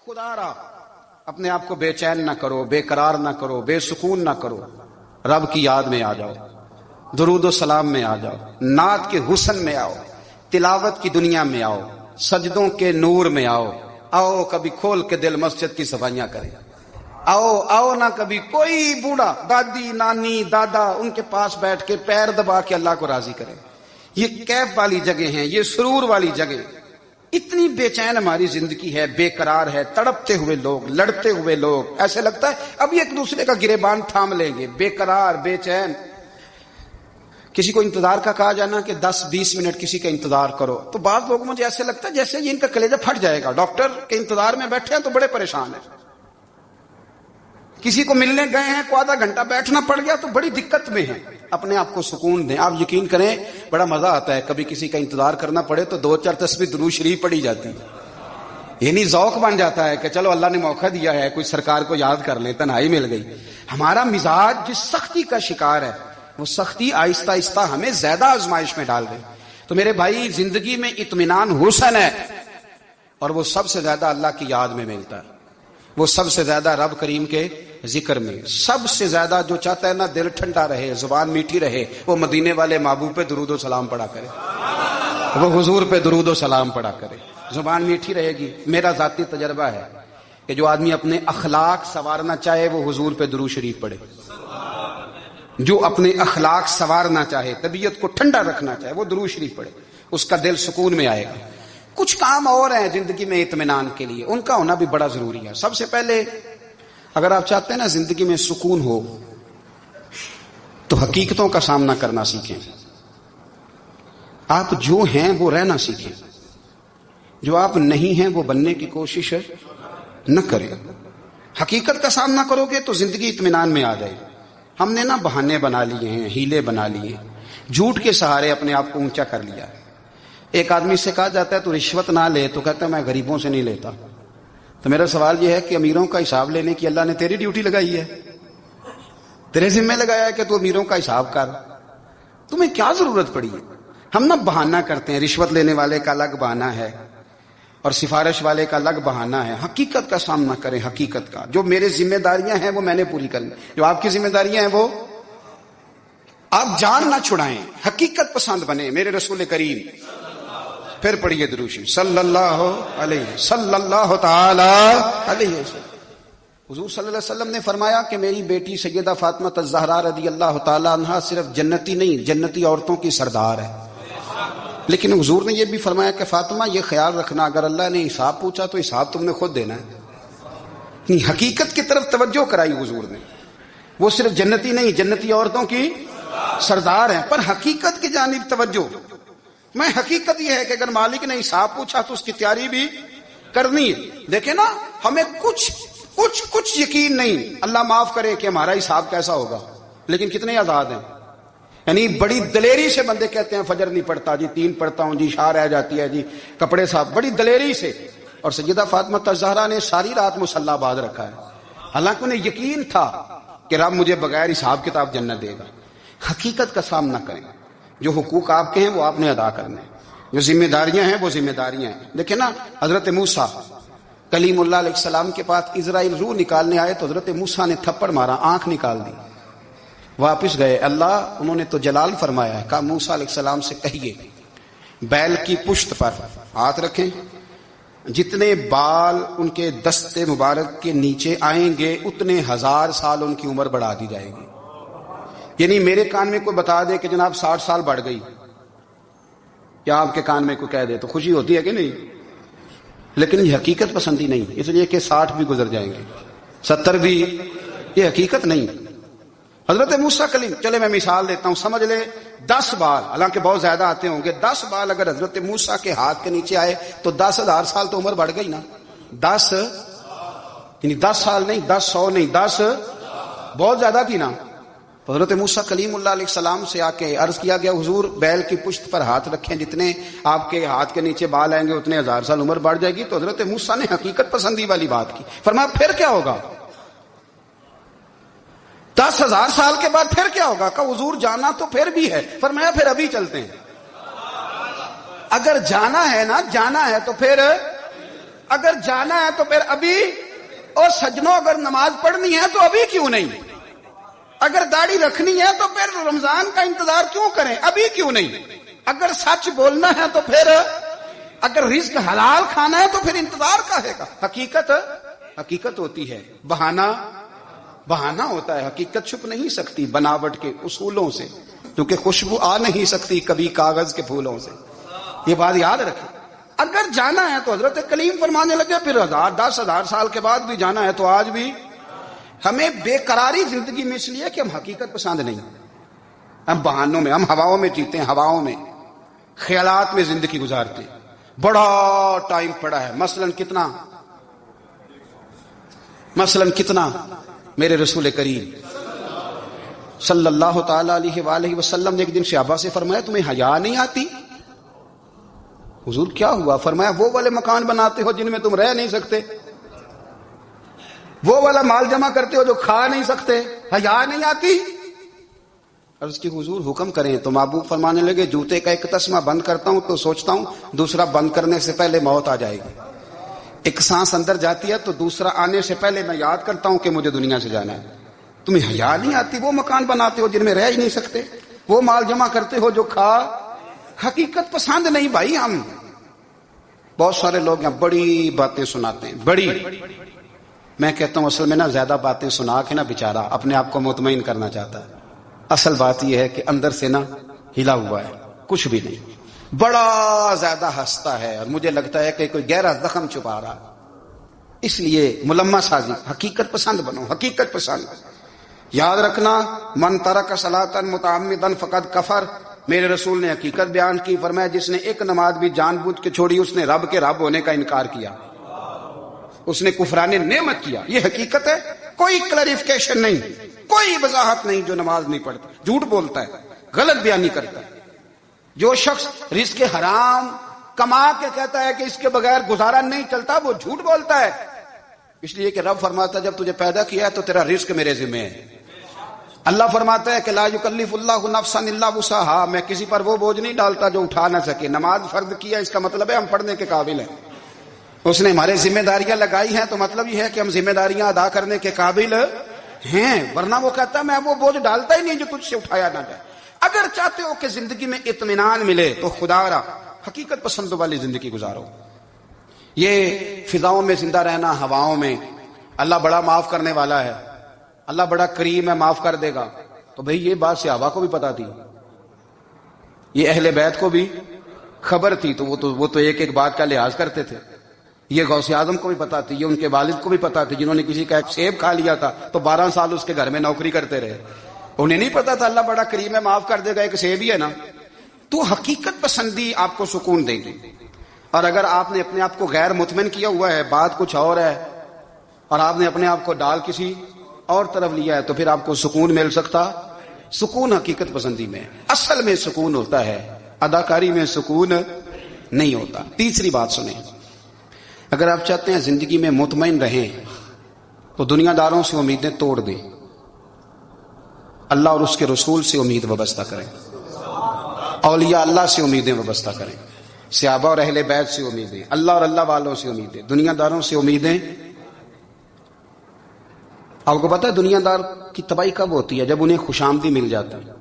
خدا را اپنے آپ کو بے چین نہ کرو، بے قرار نہ کرو، بے سکون نہ کرو، رب کی یاد میں آ جاؤ، درود و سلام میں آ جاؤ، نعت کے حسن میں آؤ، تلاوت کی دنیا میں آؤ، سجدوں کے نور میں آؤ، آؤ کبھی کھول کے دل مسجد کی صفائیاں کریں، آؤ نہ کبھی کوئی بوڑھا دادی نانی دادا ان کے پاس بیٹھ کے پیر دبا کے اللہ کو راضی کریں۔ یہ کیف والی جگہ ہیں، یہ سرور والی جگہ۔ اتنی بے چین ہماری زندگی ہے، بے قرار ہے، تڑپتے ہوئے لوگ، لڑتے ہوئے لوگ، ایسے لگتا ہے ابھی ایک دوسرے کا گریبان تھام لیں گے، بے قرار بے چین۔ کسی کو انتظار کا کہا جانا کہ 10-20 منٹ کسی کا انتظار کرو، تو بعض لوگ مجھے ایسے لگتا ہے جیسے یہ ان کا کلیجہ پھٹ جائے گا، ڈاکٹر کے انتظار میں بیٹھے ہیں تو بڑے پریشان ہیں۔ کسی کو ملنے گئے ہیں کو آدھا گھنٹہ بیٹھنا پڑ گیا تو بڑی دقت میں ہیں۔ اپنے آپ کو سکون دیں۔ آپ یقین کریں بڑا مزہ آتا ہے، کبھی کسی کا انتظار کرنا پڑے تو 2-4 تسبیح درود شریف پڑھی جاتی ہے، یعنی ذوق بن جاتا ہے کہ چلو اللہ نے موقع دیا ہے، کوئی سرکار کو یاد کر لیں، تنہائی مل گئی۔ ہمارا مزاج جس سختی کا شکار ہے وہ سختی آہستہ آہستہ ہمیں زیادہ آزمائش میں ڈال گئی۔ تو میرے بھائی زندگی میں اطمینان حسن ہے، اور وہ سب سے زیادہ اللہ کی یاد میں ملتا ہے، وہ سب سے زیادہ رب کریم کے ذکر میں۔ سب سے زیادہ جو چاہتا ہے نا دل ٹھنڈا رہے، زبان میٹھی رہے، وہ مدینے والے محبوب پہ درود و سلام پڑھا کرے، وہ حضور پہ درود و سلام پڑھا کرے، زبان میٹھی رہے گی۔ میرا ذاتی تجربہ ہے کہ جو آدمی اپنے اخلاق سنوارنا چاہے وہ حضور پہ درود شریف پڑھے، جو اپنے اخلاق سنوارنا چاہے، طبیعت کو ٹھنڈا رکھنا چاہے، وہ درود شریف پڑھے، اس کا دل سکون میں آئے گا۔ کچھ کام اور ہیں زندگی میں اطمینان کے لیے، ان کا ہونا بھی بڑا ضروری ہے۔ سب سے پہلے اگر آپ چاہتے ہیں نا زندگی میں سکون ہو تو حقیقتوں کا سامنا کرنا سیکھیں۔ آپ جو ہیں وہ رہنا سیکھیں، جو آپ نہیں ہیں وہ بننے کی کوشش نہ کریں۔ حقیقت کا سامنا کرو گے تو زندگی اطمینان میں آ جائے۔ ہم نے نا بہانے بنا لیے ہیں، ہیلے بنا لیے، جھوٹ کے سہارے اپنے آپ کو اونچا کر لیا ہے۔ ایک آدمی سے کہا جاتا ہے تو رشوت نہ لے، تو کہتا ہے میں غریبوں سے نہیں لیتا۔ تو میرا سوال یہ ہے کہ امیروں کا حساب لینے کی اللہ نے تیری ڈیوٹی لگائی ہے، تیرے ذمہ لگایا ہے کہ تو امیروں کا حساب کر، تمہیں کیا ضرورت پڑی ہے؟ ہم نا بہانہ کرتے ہیں، رشوت لینے والے کا الگ بہانہ ہے اور سفارش والے کا الگ بہانہ ہے۔ حقیقت کا سامنا کریں، حقیقت کا۔ جو میرے ذمہ داریاں ہیں وہ میں نے پوری کرنی، جو آپ کی ذمہ داریاں ہیں وہ آپ جان نہ چھڑائیں، حقیقت پسند بنے۔ میرے رسول کریم پھر پڑھیے درود شریف صلی اللہ تعالی علیہ وسلم۔ حضور صلی اللہ علیہ وسلم نے فرمایا کہ میری بیٹی سیدہ فاطمہ الزہرا رضی اللہ تعالی عنہا صرف جنتی نہیں، جنتی عورتوں کی سردار ہے۔ لیکن حضور نے یہ بھی فرمایا کہ فاطمہ یہ خیال رکھنا اگر اللہ نے حساب پوچھا تو حساب تم نے خود دینا ہے۔ حقیقت کی طرف توجہ کرائی حضور نے، وہ صرف جنتی نہیں، جنتی عورتوں کی سردار ہیں، پر حقیقت کی جانب توجہ۔ میں حقیقت یہ ہے کہ اگر مالک نے حساب پوچھا تو اس کی تیاری بھی کرنی ہے۔ دیکھیں نا ہمیں کچھ یقین نہیں، اللہ معاف کرے کہ ہمارا حساب کیسا ہوگا، لیکن کتنے آزاد ہیں۔ یعنی بڑی دلیری سے بندے کہتے ہیں فجر نہیں پڑھتا جی، 3 پڑھتا ہوں جی، شاہ رہ جاتی ہے جی، کپڑے صاف، بڑی دلیری سے۔ اور سیدہ فاطمہ الزہرا نے ساری رات مصلی باندھ رکھا ہے، حالانکہ انہیں یقین تھا کہ رب مجھے بغیر حساب کتاب جنت دے گا۔ حقیقت کا سامنا کریں، جو حقوق آپ کے ہیں وہ آپ نے ادا کرنے، جو ذمہ داریاں ہیں وہ ذمہ داریاں ہیں۔ دیکھیں نا حضرت موسیٰ کلیم اللہ علیہ السلام کے پاس اسرائیل روح نکالنے آئے تو حضرت موسیٰ نے تھپڑ مارا، آنکھ نکال دی، واپس گئے۔ اللہ انہوں نے تو جلال فرمایا ہے، کہا موسیٰ علیہ السلام سے کہیے بیل کی پشت پر ہاتھ رکھیں، جتنے بال ان کے دستے مبارک کے نیچے آئیں گے اتنے 1000 سال ان کی عمر بڑھا دی جائے گی۔ یعنی میرے کان میں کوئی بتا دے کہ جناب 60 سال بڑھ گئی، یا آپ کے کان میں کوئی کہہ دے تو خوشی ہوتی ہے کہ نہیں؟ لیکن یہ حقیقت پسندی نہیں، اس لیے کہ 60 بھی گزر جائیں گے، 70 بھی، یہ حقیقت نہیں۔ حضرت موسیٰ کلیم، چلے میں مثال دیتا ہوں، سمجھ لے 10 بال، حالانکہ بہت زیادہ آتے ہوں گے، 10 بال اگر حضرت موسیٰ کے ہاتھ کے نیچے آئے تو 10,000 سال تو عمر بڑھ گئی نا۔ 10 یعنی 10 سال نہیں، 10 100 نہیں، 10 بہت زیادہ تھی نا۔ حضرت موسیٰ کلیم اللہ علیہ السلام سے آ کے عرض کیا گیا حضور بیل کی پشت پر ہاتھ رکھیں، جتنے آپ کے ہاتھ کے نیچے بال آئیں گے اتنے 1000 سال عمر بڑھ جائے گی۔ تو حضرت موسیٰ نے حقیقت پسندی والی بات کی، فرمایا پھر کیا ہوگا؟ 10,000 سال کے بعد پھر کیا ہوگا؟ کہا حضور جانا تو پھر بھی ہے، فرمایا پھر ابھی چلتے ہیں۔ اگر جانا ہے نا، جانا ہے تو پھر اگر جانا ہے تو پھر ابھی، اور سجنوں اگر نماز پڑھنی ہے تو ابھی کیوں نہیں؟ اگر داڑھی رکھنی ہے تو پھر رمضان کا انتظار کیوں کریں؟ ابھی کیوں نہیں؟ اگر سچ بولنا ہے تو پھر، اگر رزق حلال کھانا ہے تو پھر انتظار کا ہے گا؟ حقیقت ہوتی ہے، بہانہ ہوتا ہے، حقیقت چھپ نہیں سکتی بناوٹ کے اصولوں سے، کیونکہ خوشبو آ نہیں سکتی کبھی کاغذ کے پھولوں سے، یہ بات یاد رکھیں۔ اگر جانا ہے تو حضرت کلیم فرمانے لگے پھر 10,000 سال کے بعد بھی جانا ہے تو آج بھی ہمیں بے قراری زندگی میں اس لیے کہ ہم حقیقت پسند نہیں، ہم بہانوں میں، ہم ہواؤں میں جیتے ہیں، ہواؤں میں، خیالات میں زندگی گزارتے ہیں۔ بڑا ٹائم پڑا ہے، مثلاً کتنا میرے رسول کریم صلی اللہ تعالی علیہ وآلہ وسلم نے ایک دن صحابہ سے فرمایا تمہیں حیا نہیں آتی؟ حضور کیا ہوا؟ فرمایا وہ والے مکان بناتے ہو جن میں تم رہ نہیں سکتے، وہ والا مال جمع کرتے ہو جو کھا نہیں سکتے، حیا نہیں آتی؟ عرض کی حضور حکم کریں تو محبوب فرمانے لگے جوتے کا ایک تسمہ بند کرتا ہوں تو سوچتا ہوں دوسرا بند کرنے سے پہلے موت آ جائے گی، ایک سانس اندر جاتی ہے تو دوسرا آنے سے پہلے میں یاد کرتا ہوں کہ مجھے دنیا سے جانا ہے۔ تمہیں حیا نہیں آتی؟ وہ مکان بناتے ہو جن میں رہ ہی نہیں سکتے، وہ مال جمع کرتے ہو جو کھا، حقیقت پسند نہیں بھائی ہم۔ بہت سارے لوگ یہاں بڑی باتیں سناتے ہیں، بڑی، میں کہتا ہوں اصل میں نا زیادہ باتیں سنا کے نا بیچارہ اپنے آپ کو مطمئن کرنا چاہتا ہے، اصل بات یہ ہے کہ اندر سے نا ہلا ہوا ہے، کچھ بھی نہیں، بڑا زیادہ ہنستا ہے اور مجھے لگتا ہے کہ کوئی گہرا زخم چھپا رہا، اس لیے ملمہ سازی۔ حقیقت پسند بنو، حقیقت پسند۔ یاد رکھنا من ترک صلاۃ متعمدا فقد کفر، میرے رسول نے حقیقت بیان کی، فرمایا جس نے ایک نماز بھی جان بوجھ کے چھوڑی اس نے رب کے رب ہونے کا انکار کیا، اس نے کفران نعمت کیا۔ یہ حقیقت ہے، کوئی کلیریفیکیشن نہیں، کوئی وضاحت نہیں۔ جو نماز نہیں پڑھتا جھوٹ بولتا ہے، غلط بیانی کرتا ہے۔ جو شخص رزق حرام کما کے کہتا ہے کہ اس کے بغیر گزارا نہیں چلتا، وہ جھوٹ بولتا ہے، اس لیے کہ رب فرماتا ہے جب تجھے پیدا کیا ہے تو تیرا رزق میرے ذمہ ہے۔ اللہ فرماتا ہے کہ لا یکلف اللہ نفسا الا وسعها، میں کسی پر وہ بوجھ نہیں ڈالتا جو اٹھا نہ سکے۔ نماز فرض کیا اس کا مطلب ہے ہم پڑھنے کے قابل ہیں، اس نے ہمارے ذمہ داریاں لگائی ہیں تو مطلب یہ ہے کہ ہم ذمہ داریاں ادا کرنے کے قابل ہیں، ورنہ وہ کہتا ہے میں وہ بوجھ ڈالتا ہی نہیں جو تجھ سے اٹھایا نہ جائے۔ اگر چاہتے ہو کہ زندگی میں اطمینان ملے تو خدا را حقیقت پسند والی زندگی گزارو۔ یہ فضاؤں میں زندہ رہنا، ہواؤں میں، اللہ بڑا معاف کرنے والا ہے، اللہ بڑا کریم ہے، معاف کر دے گا، تو بھئی یہ بات صحابہ کو بھی پتا تھی، یہ اہل بیت کو بھی خبر تھی، تو وہ تو ایک ایک بات کا لحاظ کرتے تھے۔ یہ غوث اعظم کو بھی پتا تھی، یہ ان کے والد کو بھی پتا تھی، جنہوں نے کسی کا ایک سیب کھا لیا تھا تو 12 سال اس کے گھر میں نوکری کرتے رہے، انہیں نہیں پتا تھا اللہ بڑا کریم ہے، معاف کر دے گا، ایک سیب ہی ہے نا۔ تو حقیقت پسندی آپ کو سکون دے گی، اور اگر آپ نے اپنے آپ کو غیر مطمئن کیا ہوا ہے، بات کچھ اور ہے، اور آپ نے اپنے آپ کو ڈال کسی اور طرف لیا ہے، تو پھر آپ کو سکون مل سکتا؟ سکون حقیقت پسندی میں، اصل میں سکون ہوتا ہے، اداکاری میں سکون نہیں ہوتا۔ تیسری بات سنیں، اگر آپ چاہتے ہیں زندگی میں مطمئن رہیں تو دنیا داروں سے امیدیں توڑ دیں، اللہ اور اس کے رسول سے امید وابستہ کریں، اولیاء اللہ سے امیدیں وابستہ کریں، صحابہ اور اہل بیت سے امیدیں، اللہ اور اللہ والوں سے امیدیں، دنیا داروں سے امیدیں۔ آپ کو پتا ہے دنیا دار کی تباہی کب ہوتی ہے؟ جب انہیں خوشامدی مل جاتا ہے۔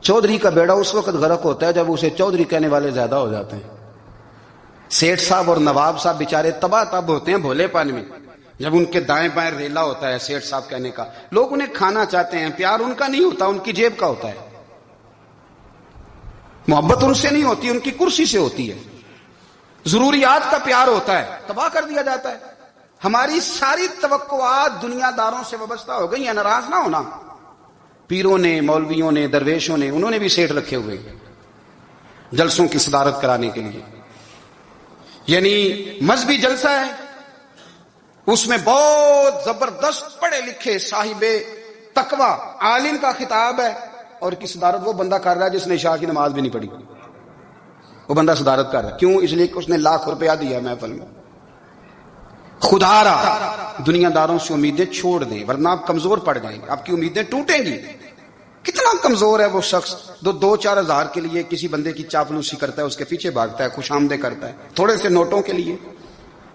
چودھری کا بیڑا اس وقت غرق ہوتا ہے جب اسے چودھری کہنے والے زیادہ ہو جاتے ہیں۔ سیٹھ صاحب اور نواب صاحب بیچارے تباہ تب ہوتے ہیں بھولے پن میں، جب ان کے دائیں بائیں ریلا ہوتا ہے سیٹھ صاحب کہنے کا، لوگ انہیں کھانا چاہتے ہیں، پیار ان کا نہیں ہوتا، ان کی جیب کا ہوتا ہے، محبت ان سے نہیں ہوتی، ان کی کرسی سے ہوتی ہے، ضروریات کا پیار ہوتا ہے، تباہ کر دیا جاتا ہے۔ ہماری ساری توقعات دنیا داروں سے وابستہ ہو گئی ہیں، ناراض نہ ہونا۔ پیروں نے، مولویوں نے، درویشوں نے، انہوں نے بھی سیٹ رکھے ہوئے جلسوں کی صدارت کرانے کے لیے، یعنی مذہبی جلسہ ہے، اس میں بہت زبردست پڑھے لکھے صاحب تقوی عالم کا خطاب ہے، اور کی صدارت وہ بندہ کر رہا ہے جس نے عشاء کی نماز بھی نہیں پڑھی، وہ بندہ صدارت کر رہا ہے، کیوں؟ اس لیے کہ اس نے ₹1,00,000 دیا محفل میں۔ خدا را دنیا داروں سے امیدیں چھوڑ دیں ورنہ آپ کمزور پڑ جائیں گے، آپ کی امیدیں ٹوٹیں گی۔ کتنا کمزور ہے وہ شخص جو 2-4 ہزار کے لیے کسی بندے کی چاپلوسی کرتا ہے، اس کے پیچھے بھاگتا ہے، خوش آمدیں کرتا ہے، تھوڑے سے نوٹوں کے لیے۔